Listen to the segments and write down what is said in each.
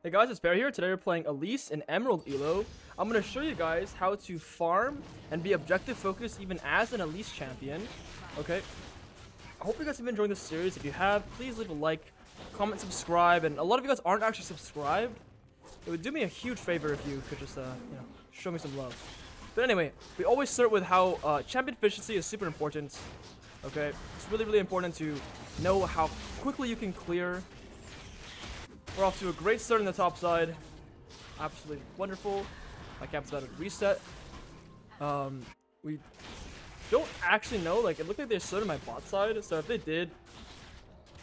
Hey guys, it's Bear here. Today we're playing Elise in Emerald Elo. I'm going to show you guys how to farm and be objective focused even as an Elise champion. Okay. I hope you guys have been enjoying this series. If you have, please leave a like, comment, subscribe. And a lot of you guys aren't actually subscribed. It would do me a huge favor if you could just, show me some love. But anyway, we always start with how champion efficiency is super important. Okay. It's really, really important to know how quickly you can clear. We're off to a great start in the top side. Absolutely wonderful. My camp's about to reset. We don't actually know. Like, it looked like they started my bot side. So if they did,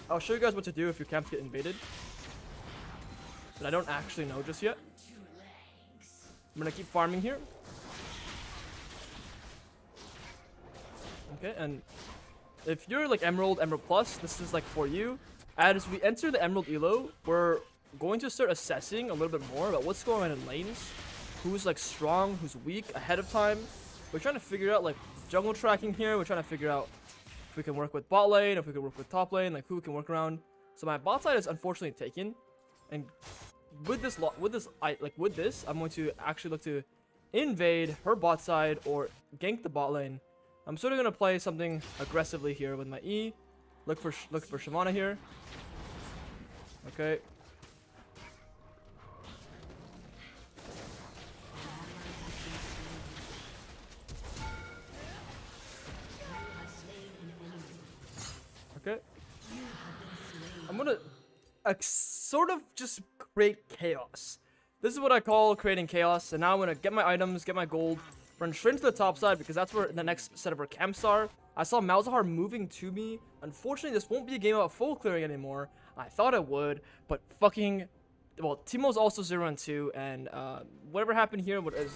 I'll show you guys what to do if your camps get invaded. But I don't actually know just yet. I'm gonna keep farming here. Okay, and if you're like Emerald Plus, this is like for you. As we enter the Emerald Elo, we're going to start assessing a little bit more about what's going on in lanes, who's like strong, who's weak ahead of time. We're trying to figure out like jungle tracking here. We're trying to figure out if we can work with bot lane, if we can work with top lane, like who we can work around. So my bot side is unfortunately taken, and with this, I'm going to actually look to invade her bot side or gank the bot lane. I'm sort of gonna play something aggressively here with my E. Look for Shyvana here. Okay. Okay. I'm gonna sort of just create chaos. This is what I call creating chaos. And now I'm gonna get my items, get my gold, run straight to the top side because that's where the next set of our camps are. I saw Malzahar moving to me. Unfortunately, this won't be a game about full clearing anymore. I thought it would, but fucking... Well, Teemo's also 0-2, and whatever happened here is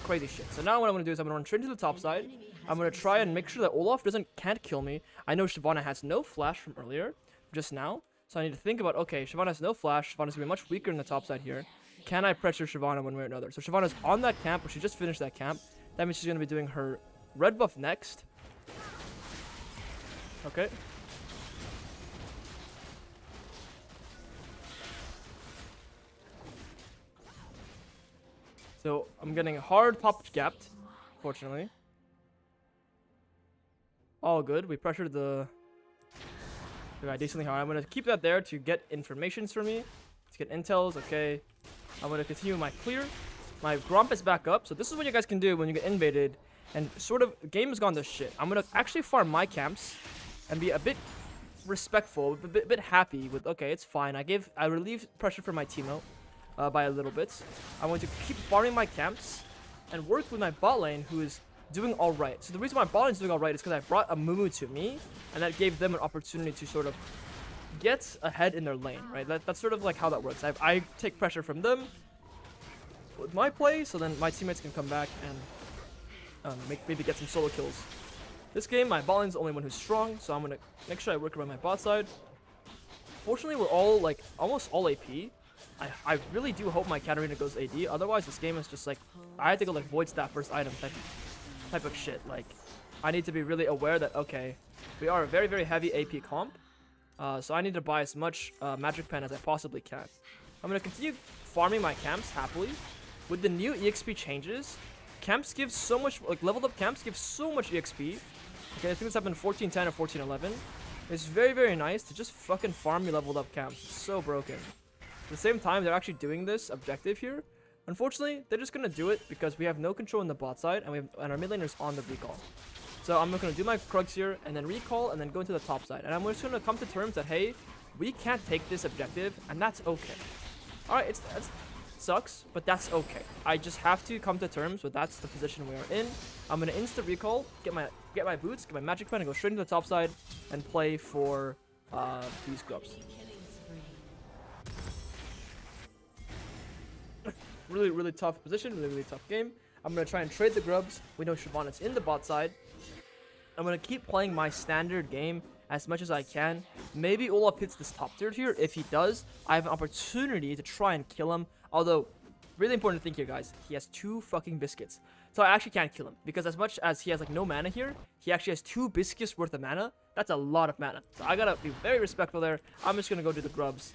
crazy shit. So now what I'm going to do is I'm going to run straight to the top side. I'm going to try and make sure that Olaf can't kill me. I know Shyvana has no flash from earlier, just now. So I need to think about, okay, Shyvana has no flash. Shyvana's going to be much weaker in the top side here. Can I pressure Shyvana one way or another? So Shyvana's on that camp, but she just finished that camp. That means she's going to be doing her red buff next. Okay. So I'm getting hard pop gapped, fortunately. All good. We pressured the guy decently hard. I'm gonna keep that there to get informations for me, to get intels. Okay. I'm gonna continue my clear. My Gromp is back up. So this is what you guys can do when you get invaded and sort of game has gone to shit. I'm gonna actually farm my camps and be a bit respectful, a bit happy with, okay, it's fine. I relieved pressure for my Teemo by a little bit. I'm going to keep farming my camps and work with my bot lane, who is doing all right. So the reason my bot lane is doing all right is because I brought a Mumu to me, and that gave them an opportunity to sort of get ahead in their lane, right? That's sort of like how that works. I take pressure from them with my play, so then my teammates can come back and maybe get some solo kills. This game, my bot lane's the only one who's strong, so I'm going to make sure I work around my bot side. Fortunately, we're all, like, almost all AP. I really do hope my Katarina goes AD, otherwise this game is just, like, I have to go, like, void staff first item type of shit. Like, I need to be really aware that, okay, we are a very, very heavy AP comp, so I need to buy as much magic pen as I possibly can. I'm going to continue farming my camps happily. With the new EXP changes, camps give so much, like, leveled up camps give so much EXP. Okay, I think this happened 14-10 or 14-11. It's very, very nice to just fucking farm your leveled up camps. It's so broken. At the same time, they're actually doing this objective here. Unfortunately, they're just going to do it because we have no control on the bot side, and our mid laner's on the recall. So I'm going to do my Krugs here, and then recall, and then go into the top side. And I'm just going to come to terms that, hey, we can't take this objective, and that's okay. Alright, it sucks, but that's okay. I just have to come to terms with that's the position we are in. I'm going to insta recall, get my boots, get my magic pen, and go straight into the top side and play for these grubs. Really, really tough position, really, really tough game. I'm going to try and trade the grubs. We know Shyvana's in the bot side. I'm going to keep playing my standard game as much as I can. Maybe Olaf hits this top third here. If he does, I have an opportunity to try and kill him. Although, really important to think here, guys. He has 2 fucking biscuits. So I actually can't kill him. Because as much as he has, like, no mana here, he actually has 2 biscuits worth of mana. That's a lot of mana. So I gotta be very respectful there. I'm just gonna go do the grubs.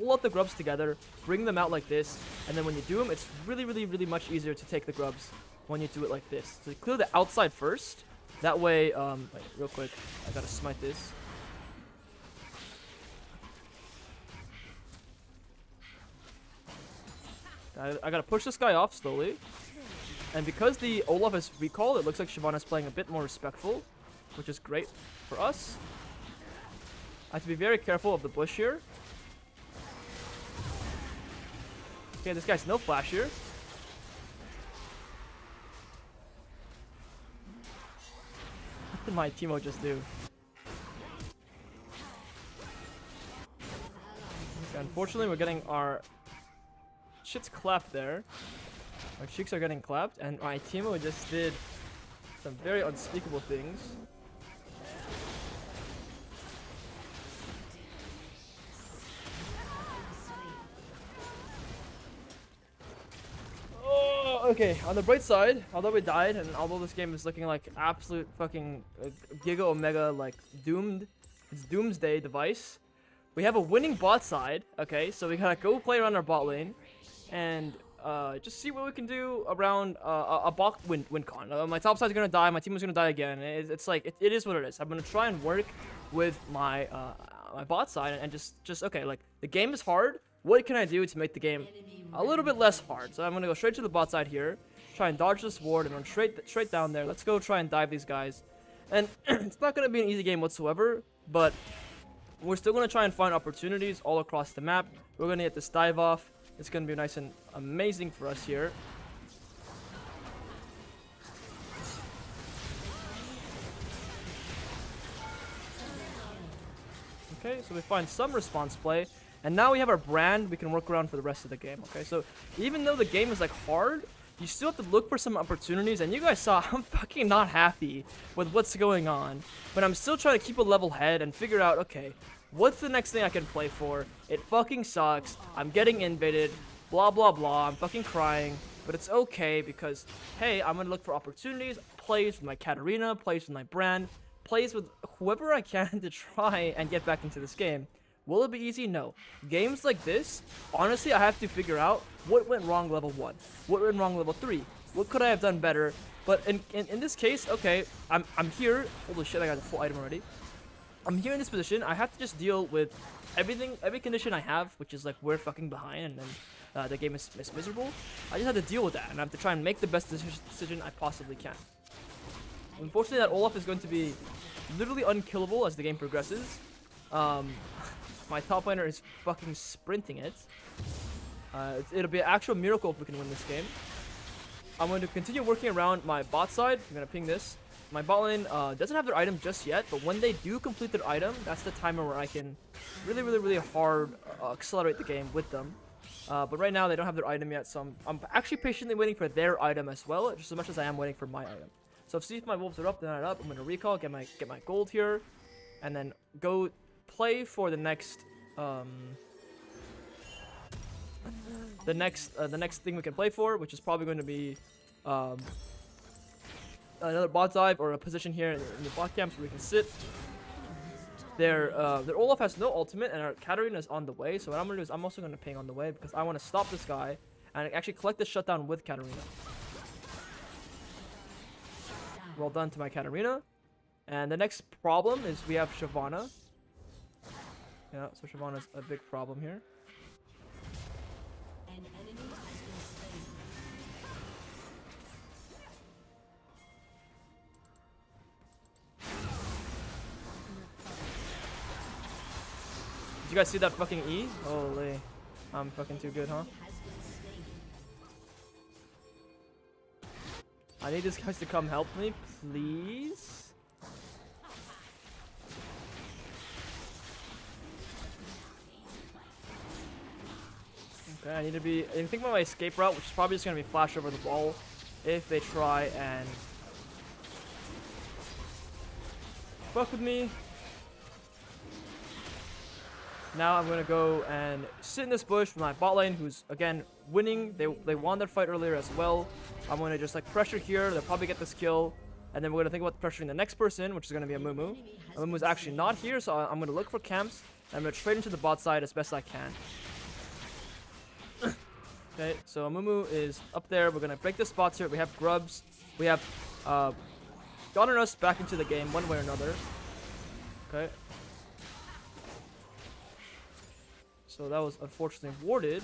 pull out the grubs together, bring them out like this, and then when you do them, it's really, really, really much easier to take the grubs when you do it like this. So you clear the outside first. That way, wait, real quick, I gotta smite this. I gotta push this guy off slowly. And because the Olaf is recalled, it looks like Shyvana's playing a bit more respectful, which is great for us. I have to be very careful of the bush here. Okay, this guy's no flash here. What did my Teemo just do? Okay, unfortunately, we're getting our shit's clapped there. Our cheeks are getting clapped, and my Teemo just did some very unspeakable things. Okay, on the bright side, although we died, and although this game is looking like absolute fucking Giga Omega, like doomed, it's doomsday device, we have a winning bot side, okay? So we gotta go play around our bot lane, and just see what we can do around a bot win con. My top side's gonna die, my team is gonna die again. It's like, it is what it is. I'm gonna try and work with my my bot side, and just okay, like, the game is hard. What can I do to make the game a little bit less hard? So I'm gonna go straight to the bot side here, try and dodge this ward, and run straight down there. Let's go try and dive these guys. And it's not gonna be an easy game whatsoever, but we're still gonna try and find opportunities all across the map. We're gonna get this dive off. It's gonna be nice and amazing for us here. Okay, so we find some response play. And now we have our brand we can work around for the rest of the game, okay? So even though the game is like hard, you still have to look for some opportunities. And you guys saw I'm fucking not happy with what's going on. But I'm still trying to keep a level head and figure out, okay, what's the next thing I can play for? It fucking sucks. I'm getting invaded. Blah, blah, blah. I'm fucking crying. But it's okay because, hey, I'm going to look for opportunities. Plays with my Katarina, plays with my brand, plays with whoever I can to try and get back into this game. Will it be easy? No. Games like this, honestly, I have to figure out what went wrong level 1. What went wrong level 3? What could I have done better? But in this case, okay, I'm here. Holy shit, I got the full item already. I'm here in this position. I have to just deal with everything, every condition I have, which is like we're fucking behind and then the game is miserable. I just have to deal with that, and I have to try and make the best decision I possibly can. Unfortunately, that Olaf is going to be literally unkillable as the game progresses. My top laner is fucking sprinting it. It'll be an actual miracle if we can win this game. I'm going to continue working around my bot side. I'm going to ping this. My bot lane doesn't have their item just yet, but when they do complete their item, that's the time where I can really hard accelerate the game with them. But right now, they don't have their item yet, so I'm actually patiently waiting for their item as well, just as much as I am waiting for my item. So see if my wolves are up, they're not up. I'm going to recall, get my gold here, and then go play for the next the next thing we can play for, which is probably going to be another bot dive or a position here in the bot camp so we can sit. Their Olaf has no ultimate, and our Katarina is on the way. So what I'm gonna do is I'm also gonna ping on the way because I want to stop this guy and actually collect the shutdown with Katarina. Well done to my Katarina. And the next problem is we have Shyvana. Yeah, so Shyvana's a big problem here. An enemy has been slain. Did you guys see that fucking E? Holy. I'm fucking too good, huh? I need these guys to come help me, please. Okay, I need to be. I think about my escape route, which is probably just gonna be flash over the wall if they try and fuck with me. Now I'm gonna go and sit in this bush with my bot lane, who's again winning. They won their fight earlier as well. I'm gonna just like pressure here. They'll probably get this kill, and then we're gonna think about pressuring the next person, which is gonna be a Mumu. Mumu's actually not here, so I'm gonna look for camps I'm gonna trade into the bot side as best I can. Okay, so Amumu is up there. We're gonna break the spots here. We have grubs. We have gotten us back into the game one way or another. Okay. So that was unfortunately warded.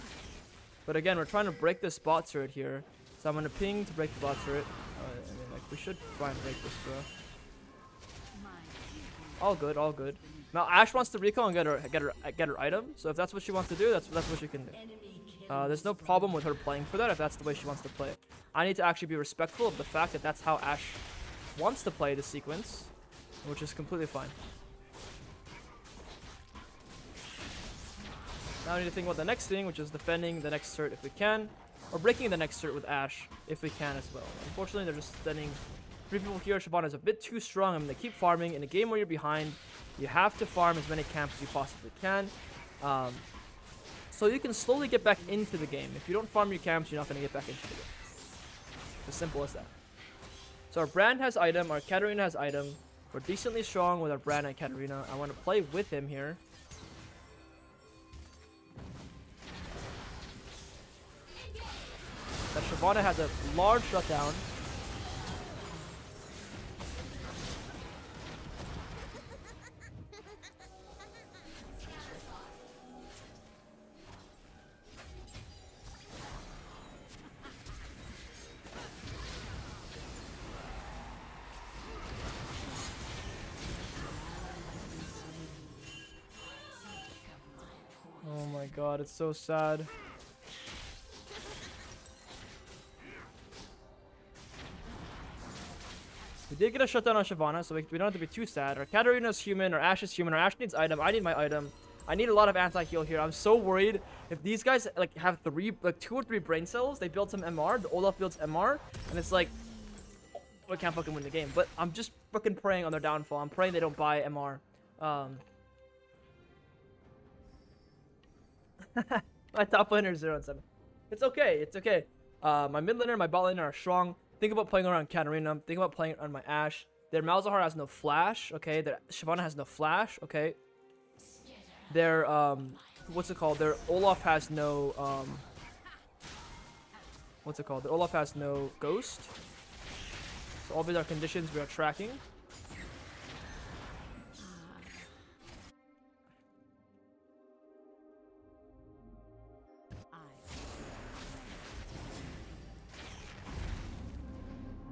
But again, we're trying to break this bot turret here. So I'm gonna ping to break the bot turret. I mean, like, we should try and break this, bro. All good, all good. Now Ashe wants to recall and get her item. So if that's what she wants to do, that's what she can do. There's no problem with her playing for that if that's the way she wants to play it. I need to actually be respectful of the fact that that's how Ashe wants to play the sequence, which is completely fine. Now I need to think about the next thing, which is defending the next turret if we can, or breaking the next turret with Ashe if we can as well. Unfortunately, they're just sending 3 people here. Shyvana is a bit too strong. I mean, they keep farming. In a game where you're behind, you have to farm as many camps as you possibly can. So you can slowly get back into the game. If you don't farm your camps, you're not going to get back into the game. As simple as that. So our Brand has item, our Katarina has item. We're decently strong with our Brand and Katarina. I want to play with him here. That Shyvana has a large shutdown. Oh my god, it's so sad. We did get a shutdown on Shyvana, so we don't have to be too sad. Our Katarina's human, our Ashe is human, our Ashe needs item, I need my item. I need a lot of anti-heal here. I'm so worried if these guys like have 2 or 3 brain cells, they build some MR, the Olaf builds MR, and it's like, oh, we can't fucking win the game. But I'm just fucking praying on their downfall. I'm praying they don't buy MR. My top laner is 0 and 7. It's okay, it's okay. My mid laner and my bot laner are strong. Think about playing around Katarina. Think about playing on my Ashe. Their Malzahar has no flash, okay? Their Shyvana has no flash, okay? Their, what's it called? Their Olaf has no, what's it called? Their Olaf has no ghost. So all these are conditions we are tracking.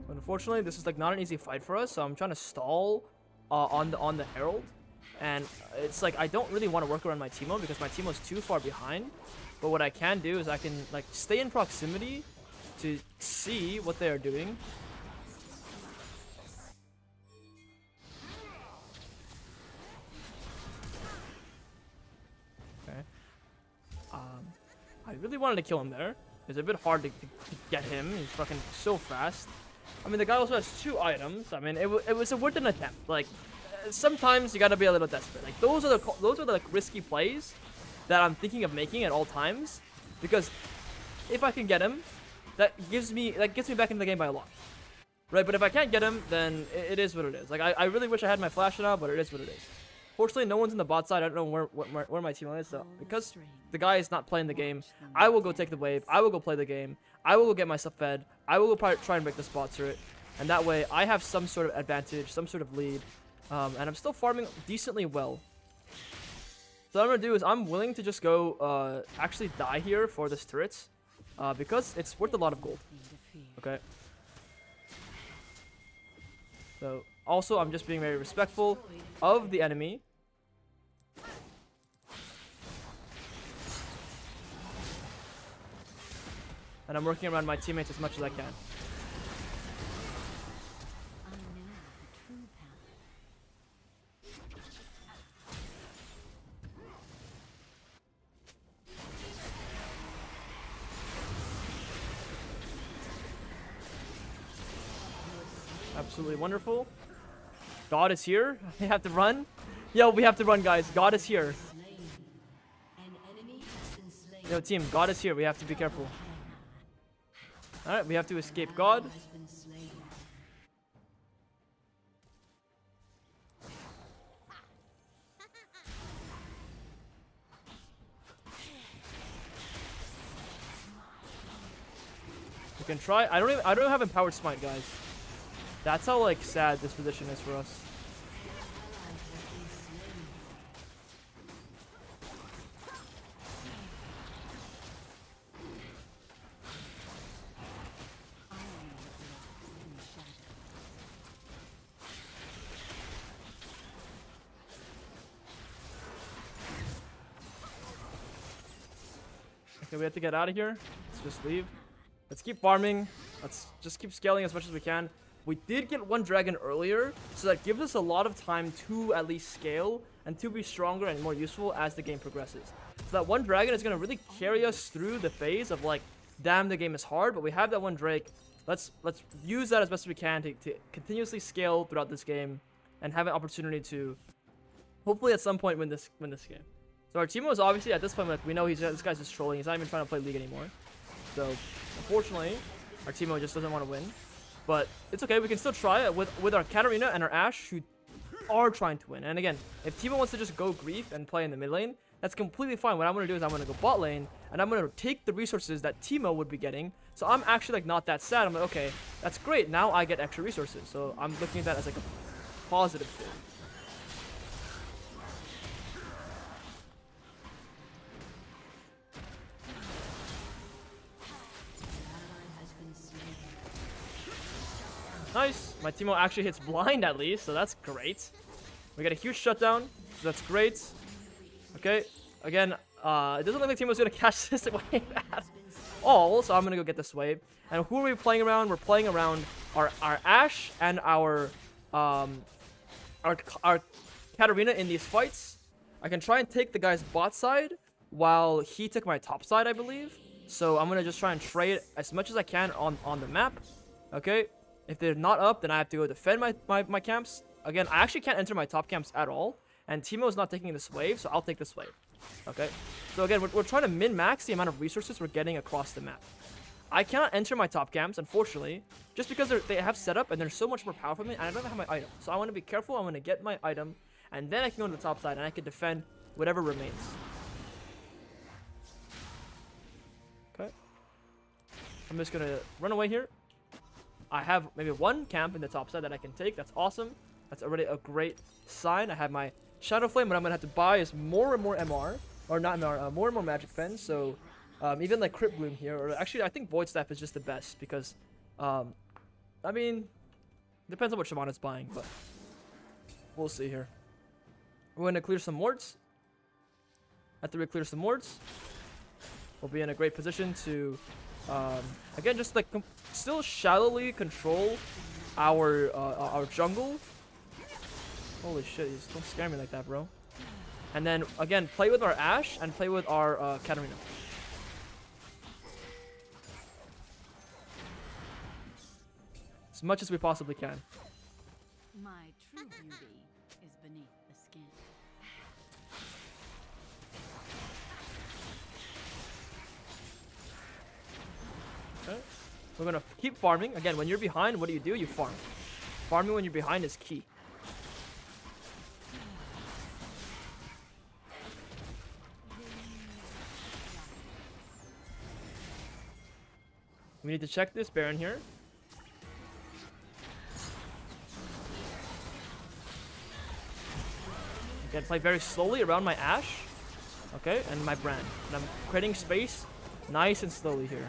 Unfortunately, this is like not an easy fight for us, so I'm trying to stall on the Herald, and it's like I don't really want to work around my Teemo because my Teemo is too far behind. But what I can do is I can like stay in proximity to see what they are doing. Okay. I really wanted to kill him there. It's a bit hard to get him. He's fucking so fast. I mean, the guy also has 2 items. I mean, it was a worth an attempt. Like, sometimes you gotta be a little desperate. Like, those are the like, risky plays that I'm thinking of making at all times. Because if I can get him, that gets me back into the game by a lot. Right? But if I can't get him, then it is what it is. Like, I really wish I had my flash now, but it is what it is. Fortunately, no one's in the bot side. I don't know where my team is. So because the guy is not playing the game, I will go take the wave. I will go play the game. I will go get myself fed. I will go try and break the spot turret. And that way, I have some sort of advantage, some sort of lead. And I'm still farming decently well. So what I'm going to do is I'm willing to just go actually die here for this turret. Because it's worth a lot of gold. Okay. So also, I'm just being very respectful of the enemy. And I'm working around my teammates as much as I can. Absolutely wonderful. God is here. We have to run. Yo, we have to run, guys. God is here. Yo, team, God is here. We have to be careful. Alright, we have to escape God. We can try. I don't have empowered smite, guys. That's how like sad this position is for us. Okay, we have to get out of here. Let's just leave. Let's keep farming. Let's just keep scaling as much as we can. We did get one dragon earlier, so that gives us a lot of time to at least scale and to be stronger and more useful as the game progresses. So that one dragon is going to really carry us through the phase of like, damn, the game is hard, but we have that one Drake. Let's use that as best as we can to continuously scale throughout this game and have an opportunity to hopefully at some point win this game. So our Teemo is obviously at this point, like, we know this guy's just trolling. He's not even trying to play League anymore. So unfortunately, our Teemo just doesn't want to win. But it's okay. We can still try it with our Katarina and our Ashe, who are trying to win. And again, if Teemo wants to just go Grief and play in the mid lane, that's completely fine. What I'm going to do is I'm going to go bot lane, and I'm going to take the resources that Teemo would be getting. So I'm actually like not that sad. I'm like, okay, that's great. Now I get extra resources. So I'm looking at that as like a positive thing. Nice. My Teemo actually hits blind at least, so that's great. We got a huge shutdown, so that's great. Okay. Again, it doesn't look like Teemo's going to catch this wave at all, so I'm going to go get this wave. And who are we playing around? We're playing around our Ashe and our Katarina in these fights. I can try and take the guy's bot side while he took my top side, I believe. So I'm going to just try and trade as much as I can on the map. Okay. If they're not up, then I have to go defend my camps. Again, I actually can't enter my top camps at all. And Teemo is not taking this wave, so I'll take this wave. Okay? So again, we're trying to min-max the amount of resources we're getting across the map. I cannot enter my top camps, unfortunately, just because they have setup and they're so much more powerful than me, and I don't have my item. So I want to be careful. I want to get my item, and then I can go to the top side, and I can defend whatever remains. Okay? I'm just going to run away here. I have maybe one camp in the top side that I can take. That's awesome. That's already a great sign. I have my Shadow Flame. What I'm going to have to buy is more and more MR. Or not MR, more and more Magic Fence. So even like Crypt Bloom here. Or actually, I think Void Staff is just the best. Because, I mean, depends on what Shamana's buying. But we'll see here. We're going to clear some wards. After we clear some wards, we'll be in a great position to... again, just like still shallowly control our jungle. Holy shit, don't scare me like that, bro. And then again, play with our Ashe and play with our Katarina. As much as we possibly can. My true beauty is beneath the skin. Okay. We're gonna keep farming. Again, when you're behind, what do? You farm. Farming when you're behind is key. We need to check this Baron here. Again, play very slowly around my Ashe. Okay, and my Brand. And I'm creating space nice and slowly here.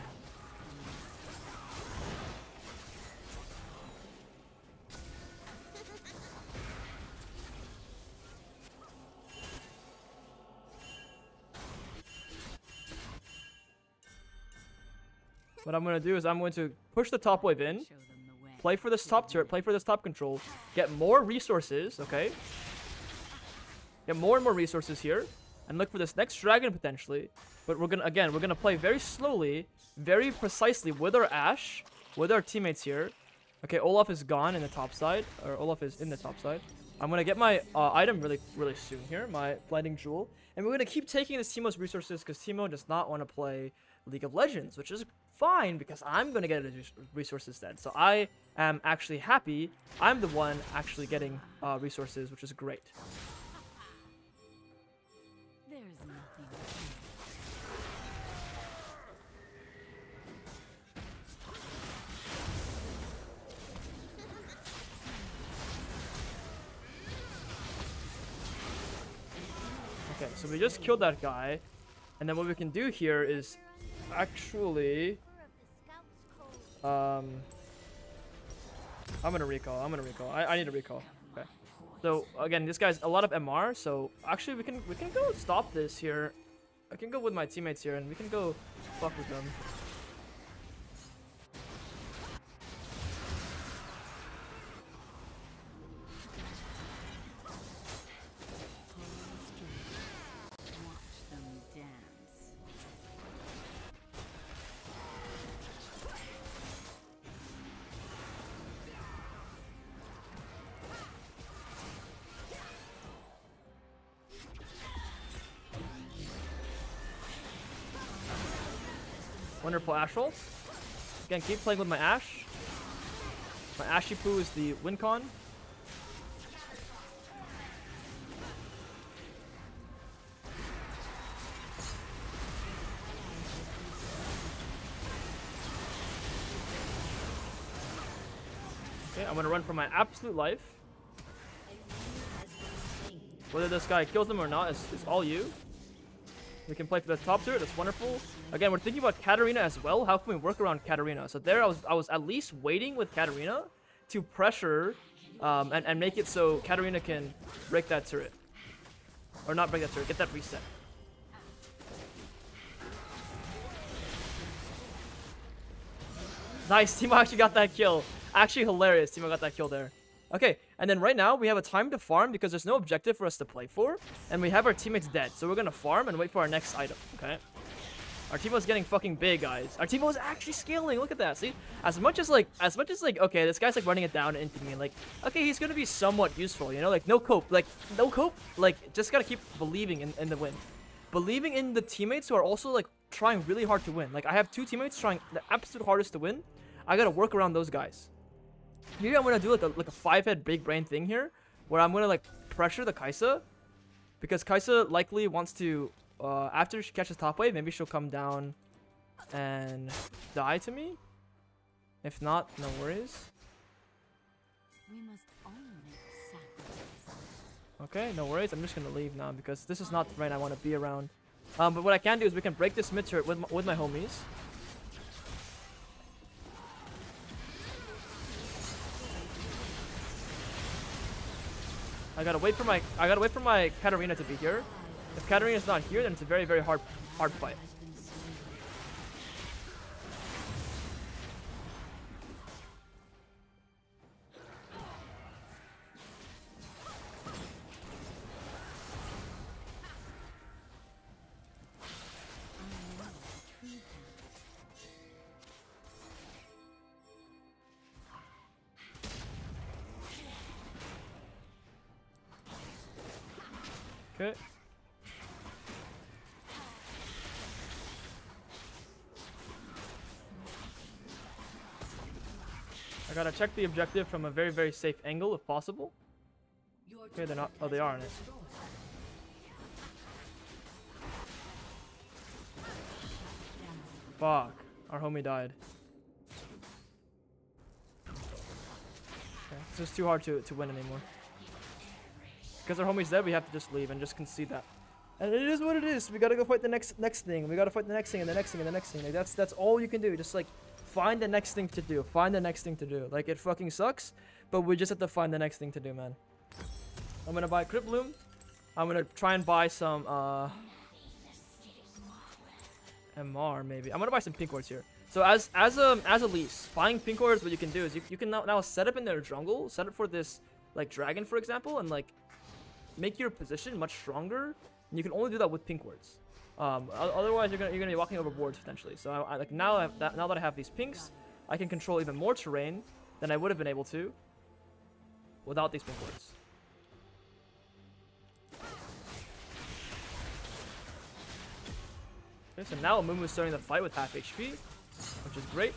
What I'm going to do is I'm going to push the top wave in, play for this top turret, play for this top control, get more resources, okay? Get more and more resources here, and look for this next dragon potentially. But we're gonna play very slowly, very precisely with our Ashe, with our teammates here. Okay, Olaf is gone in the top side, or Olaf is in the top side. I'm gonna get my item really soon here, my Blinding Jewel, and we're gonna keep taking this Teemo's resources because Teemo does not want to play League of Legends, which is fine because I'm gonna get resources then. So I am actually happy. I'm the one actually getting resources, which is great. There is nothing. So we just killed that guy. And then what we can do here is actually... I'm gonna recall. I need a recall. Okay. So again, this guy's a lot of MR. So actually, we can go stop this here. I can go with my teammates here, and we can go fuck with them. Watch them dance. Wonderful Ash rolls. Again, keep playing with my Ash. My Ashy Poo is the win con. Okay, I'm gonna run for my absolute life. Whether this guy kills him or not is all you. We can play for the top turret. That's wonderful. Again, we're thinking about Katarina as well. How can we work around Katarina? So there, I was at least waiting with Katarina to pressure and make it so Katarina can break that turret, or not break that turret, get that reset. Nice, Timo actually got that kill. Actually hilarious, Timo got that kill there. Okay, and then right now we have a time to farm because there's no objective for us to play for, and we have our teammates dead. So we're gonna farm and wait for our next item. Okay. Our Teemo's getting fucking big, guys. Our Teemo is actually scaling. Look at that. See, as much as like, okay, this guy's like running it down into me. Like, okay, he's gonna be somewhat useful, you know? Like, no cope. Like, just gotta keep believing in the win. Believing in the teammates who are also like trying really hard to win. Like, I have two teammates trying the absolute hardest to win. I gotta work around those guys. Maybe I'm gonna do like a 5-head big brain thing here, where I'm gonna like pressure the Kai'Sa, because Kai'Sa likely wants to. After she catches top wave, maybe she'll come down and die to me. If not, no worries. We must all make sacrifices. Okay, no worries. I'm just gonna leave now because this is not the rain I want to be around. But what I can do is we can break this mid turret with my homies. I gotta wait for my Katarina to be here. If Katarina's not here, then it's a very, very hard fight. Okay. I gotta check the objective from a very, very safe angle if possible. Okay, they're not. Oh, they are on it. Fuck. Our homie died. Okay, it's just too hard to win anymore. Because our homie's dead, we have to just leave and just concede that. And it is what it is. We gotta go fight the next thing. We gotta fight the next thing and the next thing and the next thing. Like that's all you can do. Just like find the next thing to do. Find the next thing to do. Like it fucking sucks, but we just have to find the next thing to do, man. I'm gonna buy Crypt Bloom. I'm gonna try and buy some MR maybe. I'm gonna buy some pink wards here. So as Elise, buying pink wards, what you can do is you can now set up in their jungle, set up for this like dragon, for example, and like make your position much stronger. And you can only do that with pink wards. Otherwise, you're gonna be walking over boards potentially. So I like now that I have these pinks, I can control even more terrain than I would have been able to without these pink wards. Okay, so now Amumu is starting the fight with half HP, which is great.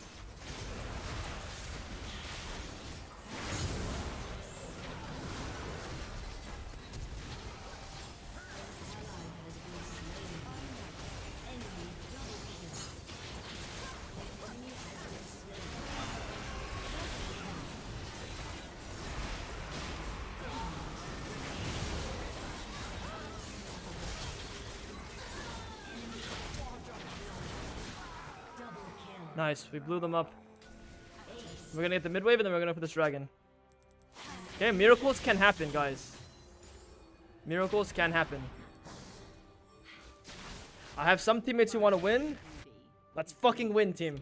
Nice, we blew them up. We're gonna get the mid wave and then we're gonna put this dragon. Okay, miracles can happen, guys. Miracles can happen. I have some teammates who want to win. Let's fucking win, team.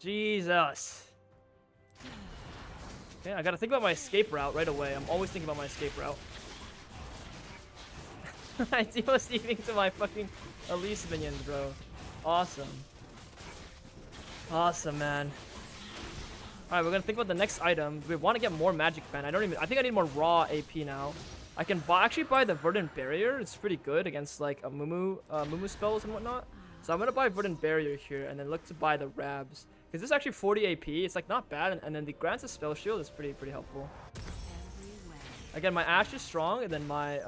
Jesus. Okay, I gotta think about my escape route right away. I'm always thinking about my escape route. I deal steaming to my fucking Elise minions, bro. Awesome. Awesome, man. Alright, we're gonna think about the next item. We want to get more magic pen. I think I need more raw AP now. I can actually buy the Verdant Barrier. It's pretty good against like a Mumu spells and whatnot. So I'm gonna buy Verdant Barrier here and then look to buy the Rabs. Because this is actually 40 AP. It's like not bad, and then the grants a spell shield is pretty helpful. Again, my Ashe is strong, and then my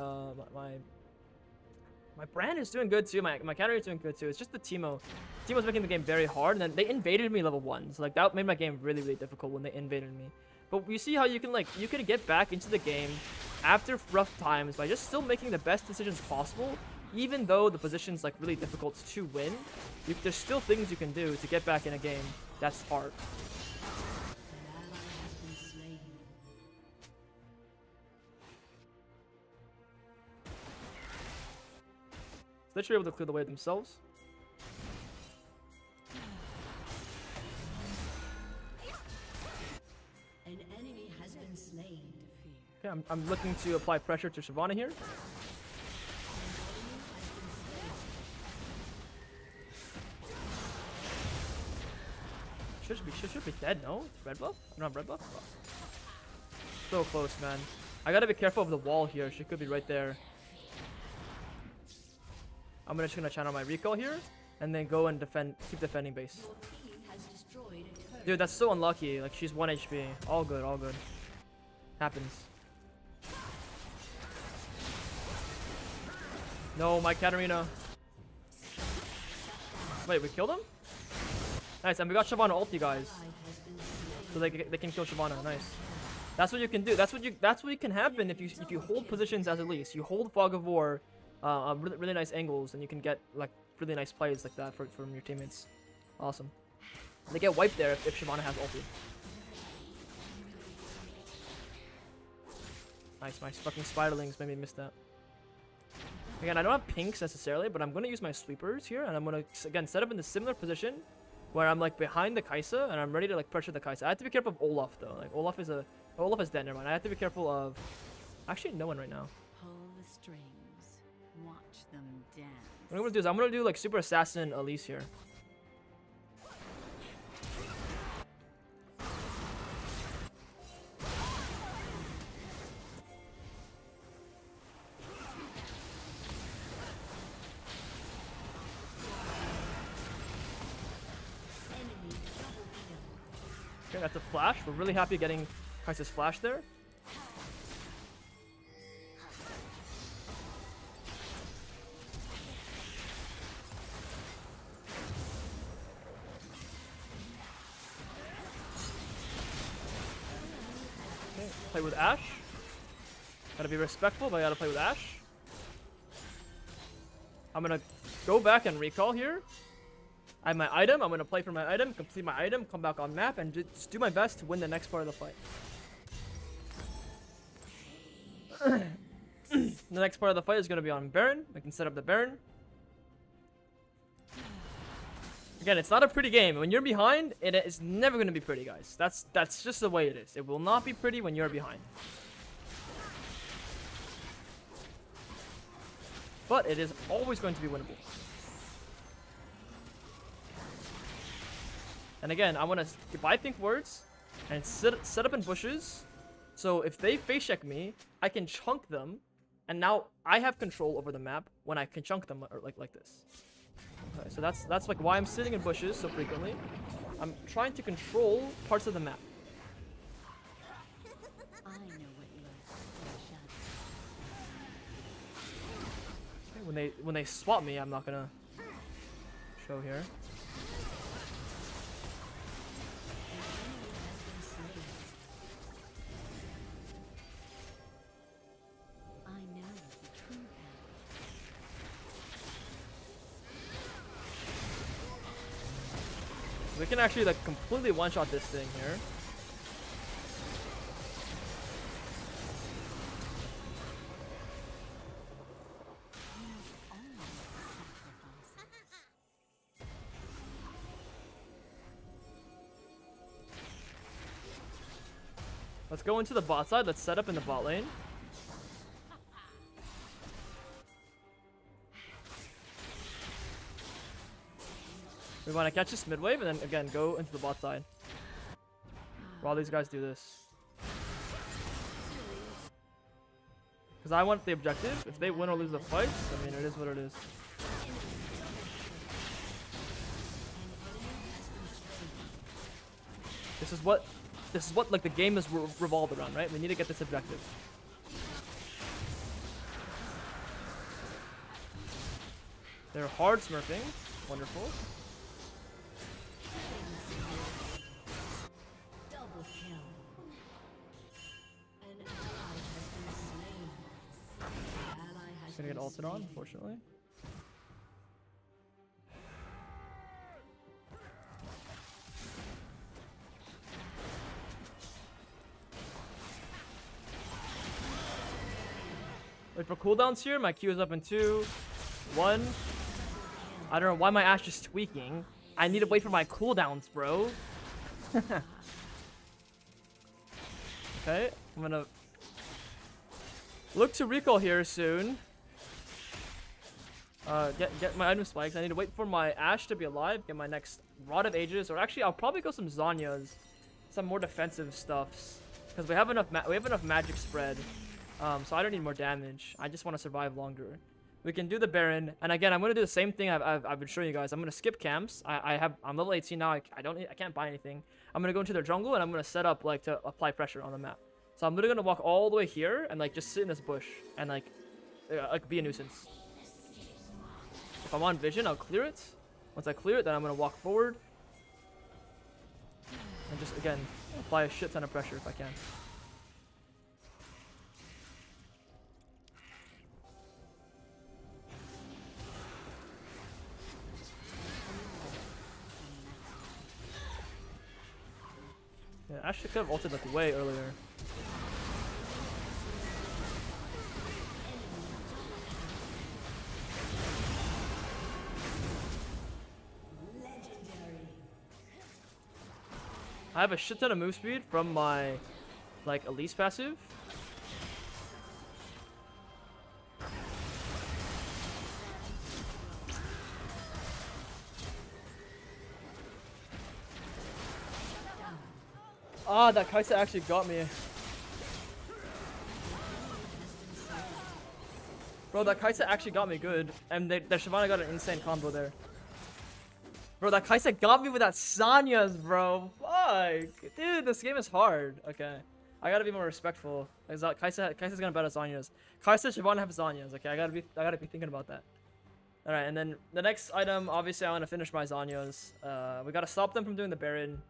brand is doing good too. My category is doing good too. It's just the Teemo. Teemo's making the game very hard, and then they invaded me level 1. So like that made my game really difficult when they invaded me. But you see how you can get back into the game after rough times by just still making the best decisions possible, even though the position's like really difficult to win. There's still things you can do to get back in a game that's hard. So they should be able to clear the way themselves. An enemy has been slain. Okay, I'm looking to apply pressure to Shyvana here. Should be dead, no? It's red buff? I don't have red buff? Oh. So close, man. I gotta be careful of the wall here. She could be right there. I'm just gonna channel my recall here and then go and keep defending base. Dude, that's so unlucky. Like, she's 1 HP. All good, all good. Happens. No, my Katarina. Wait, we killed him? Nice, and we got Shyvana ulti, guys. So they can kill Shyvana. Nice. That's what you can do. That's what can happen if you hold positions as Elise. You hold Fog of War, really nice angles, and you can get like really nice plays like that from your teammates. Awesome. They get wiped there if Shyvana has ulti. Nice, my fucking spiderlings made me miss that. Again, I don't have pinks necessarily, but I'm gonna use my sweepers here, and I'm gonna again set up in the similar position where I'm like behind the Kai'Sa and I'm ready to like pressure the Kai'Sa. I have to be careful of Olaf though. Like Olaf is dead. Never mind. I have to be careful of. Actually, no one right now. Pull the strings. Watch them dance. What I'm gonna do is I'm gonna do like Super Assassin Elise here. Okay, that's a flash. We're really happy getting Kai'Sa's flash there. Okay, play with Ashe. Gotta be respectful, but I gotta play with Ashe. I'm gonna go back and recall here. I have my item. I'm going to play for my item, complete my item, come back on map, and just do my best to win the next part of the fight. The next part of the fight is going to be on Baron. I can set up the Baron. Again, it's not a pretty game. When you're behind, it is never going to be pretty, guys. That's just the way it is. It will not be pretty when you're behind. But it is always going to be winnable. And again, I want to buy pink words and set up in bushes. So if they face check me, I can chunk them. And now I have control over the map when I can chunk them like this. Okay, so that's like why I'm sitting in bushes so frequently. I'm trying to control parts of the map. I know what you Okay, when they swap me, I'm not gonna show here. We can actually like completely one-shot this thing here. Let's go into the bot side. Let's set up in the bot lane. We want to catch this mid wave and then again go into the bot side while these guys do this. Because I want the objective. If they win or lose the fights, I mean, it is what it is. This is what like the game is revolved around, right? We need to get this objective. They're hard smurfing. Wonderful. Double kill. An ally has been slain. Ally has Gonna get been ulted on, slain. unfortunately. Wait for cooldowns here. My Q is up in 2, 1. I don't know why my Ashe is tweaking. I need to wait for my cooldowns, bro. Okay, I'm gonna look to recall here soon. Get my item spikes. I need to wait for my Ashe to be alive. Get my next Rod of Ages, or actually, I'll probably go some Zanyas, some more defensive stuffs, because we have enough magic spread. So I don't need more damage. I just want to survive longer. We can do the Baron, and again, I'm gonna do the same thing I've been showing you guys. I'm gonna skip camps. I'm level 18 now. I can't buy anything. I'm gonna go into their jungle and I'm gonna set up like to apply pressure on the map. So I'm literally gonna walk all the way here and like just sit in this bush and like be a nuisance. If I'm on vision, I'll clear it. Once I clear it, then I'm gonna walk forward and just again apply a shit ton of pressure if I can. Yeah, I actually could have ulted like way earlier. I have a shit ton of move speed from my like Elise passive. Ah, that Kaisa actually got me. Bro, that Kaisa actually got me good. And their Shyvana got an insane combo there. Bro, that Kaisa got me with that Sanya's, bro. Fuck. Dude, this game is hard. Okay. I gotta be more respectful. Kaisa's gonna bet us Zanya's. Kaisa, Shyvana have Zanya's. Okay, I gotta be thinking about that. Alright, and then the next item, obviously I wanna finish my Zanya's. We gotta stop them from doing the Baron.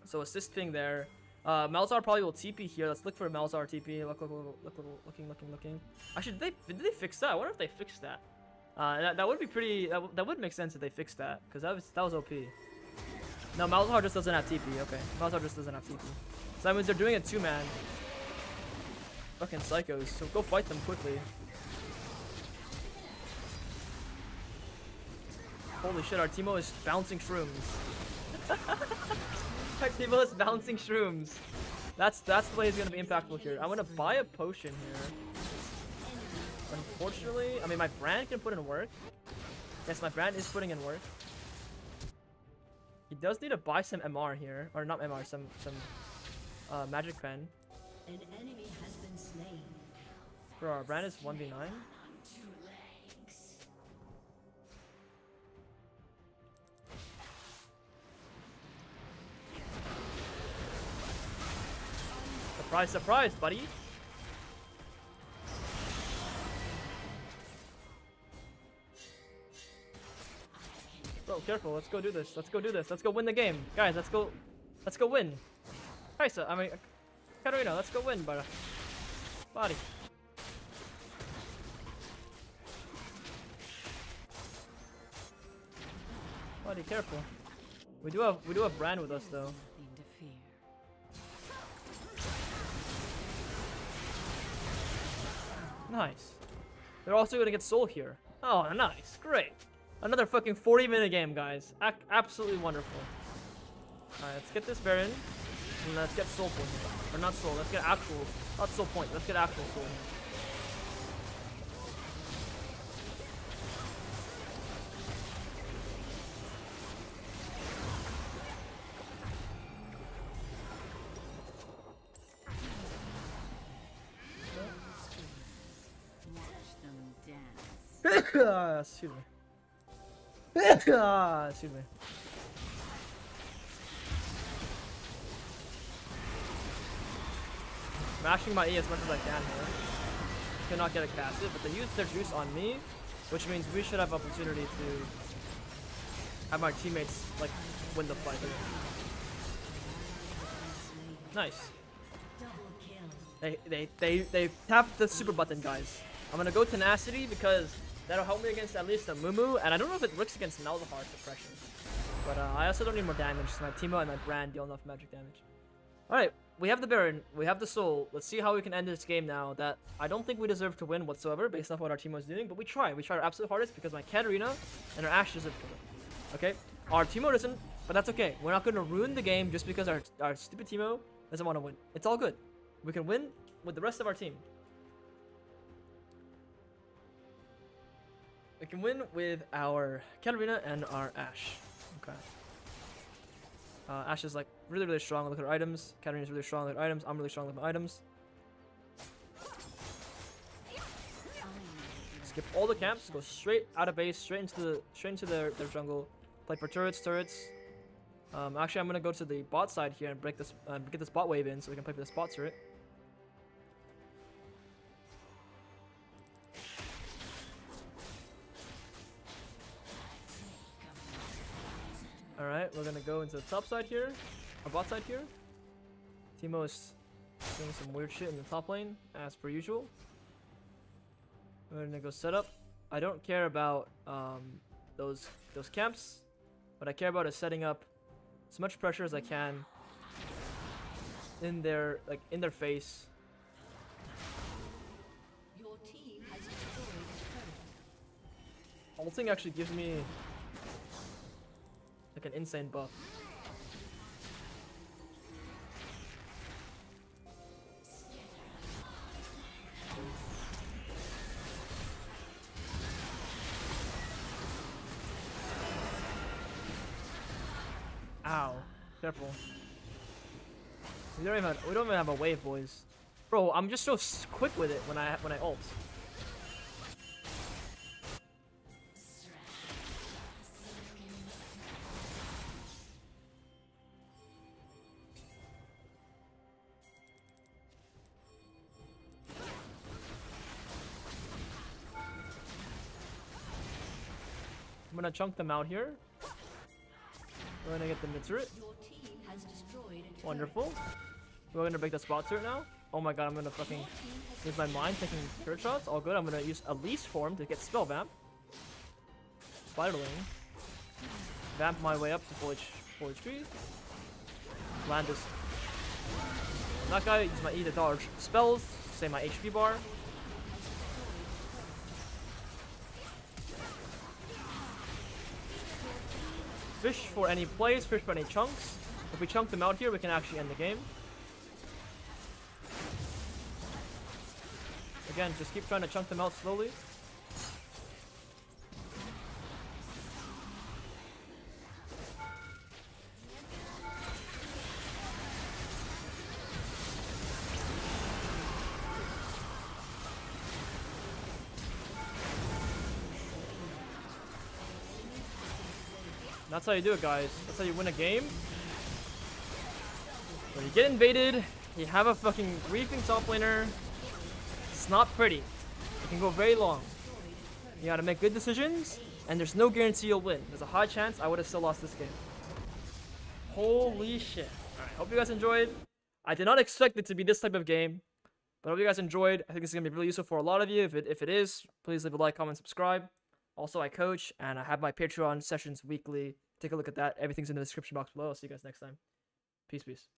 So assist ping there. Malzahar probably will TP here. Let's look for a Malzahar TP. Looking. Actually, did they fix that? I wonder if they fixed that. That would be pretty. That would make sense if they fixed that, because that was OP. No, Malzahar just doesn't have TP. Okay, Malzahar just doesn't have TP. So that means they're doing a 2-man. Fucking psychos. So go fight them quickly. Holy shit, our Teemo is bouncing shrooms. Our Teemo is bouncing shrooms. That's the way he's gonna be impactful here. I'm gonna buy a potion here. Unfortunately, I mean my brand can put in work. Yes, my brand is putting in work. He does need to buy some MR here, or not MR, some magic pen. An enemy has been slain. Bro, our brand is 1v9. Surprise, surprise, buddy. Bro, careful. Let's go do this. Let's go do this. Let's go win the game. Guys, let's go win. Kaisa, I mean, Katarina, let's go win, brother. Body. Buddy, careful. We do have Brand with us though. Nothing to fear. Nice. They're also gonna get Soul here. Oh, nice. Great. Another fucking 40-minute game, guys. Absolutely wonderful. Alright, let's get this Baron. And let's get Soul Point. Or not Soul, let's get actual. Not Soul Point, let's get actual Soul. Watch them dance. Excuse me. Excuse me. Mashing my E as much as I can here. Cannot get a casted, but they used their juice on me, which means we should have opportunity to have our teammates like win the fight. Nice. They tapped the super button, guys. I'm gonna go tenacity because that'll help me against at least a Mumu, and I don't know if it works against Malzahar suppression. But I also don't need more damage, so my Teemo and my Brand deal enough magic damage. Alright, we have the Baron, we have the Soul. Let's see how we can end this game now that I don't think we deserve to win whatsoever based off what our Teemo is doing, but we try. We try our absolute hardest because my Katarina and our Ashe deserve to win. Okay? Our Teemo doesn't, but that's okay. We're not going to ruin the game just because our stupid Teemo doesn't want to win. It's all good. We can win with the rest of our team. We can win with our Katarina and our Ashe. Okay. Ashe is like really, really strong with her items. Katarina is really strong with her items. I'm really strong with my items. Skip all the camps. Go straight out of base, straight into their jungle. Play for turrets. Actually, I'm gonna go to the bot side here and break this, get this bot wave in, so we can play for this bot turret. Alright, we're gonna go into the top side here, or bot side here. Teemo is doing some weird shit in the top lane, as per usual. We're gonna go set up. I don't care about those camps. What I care about is setting up as much pressure as I can in their face. Your team has destroyed a turret. Ulting actually gives me like an insane buff. Ow. Careful. We don't even have a wave, boys. Bro, I'm just so quick with it when I ult. I'm gonna chunk them out here. We're gonna get the mid turret. Your team has destroyed a turret. Wonderful. We're gonna break the spot turret now. Oh my god, I'm gonna fucking use my mind taking turret shots. All good. I'm gonna use Elise form to get spell vamp. Spiderling. Vamp my way up to full HP. Land this. That guy, use my E to dodge spells. Save my HP bar. Fish for any plays, fish for any chunks. If we chunk them out here, we can actually end the game. Again, just keep trying to chunk them out slowly. That's how you do it, guys. That's how you win a game. When you get invaded, you have a fucking griefing top laner. It's not pretty. It can go very long. You gotta make good decisions, and there's no guarantee you'll win. There's a high chance I would have still lost this game. Holy shit. Alright, hope you guys enjoyed. I did not expect it to be this type of game, but I hope you guys enjoyed. I think this is gonna be really useful for a lot of you. If it is, please leave a like, comment, subscribe. Also, I coach, and I have my Patreon sessions weekly take a look at that. Everything's in the description box below. I'll see you guys next time. Peace, peace.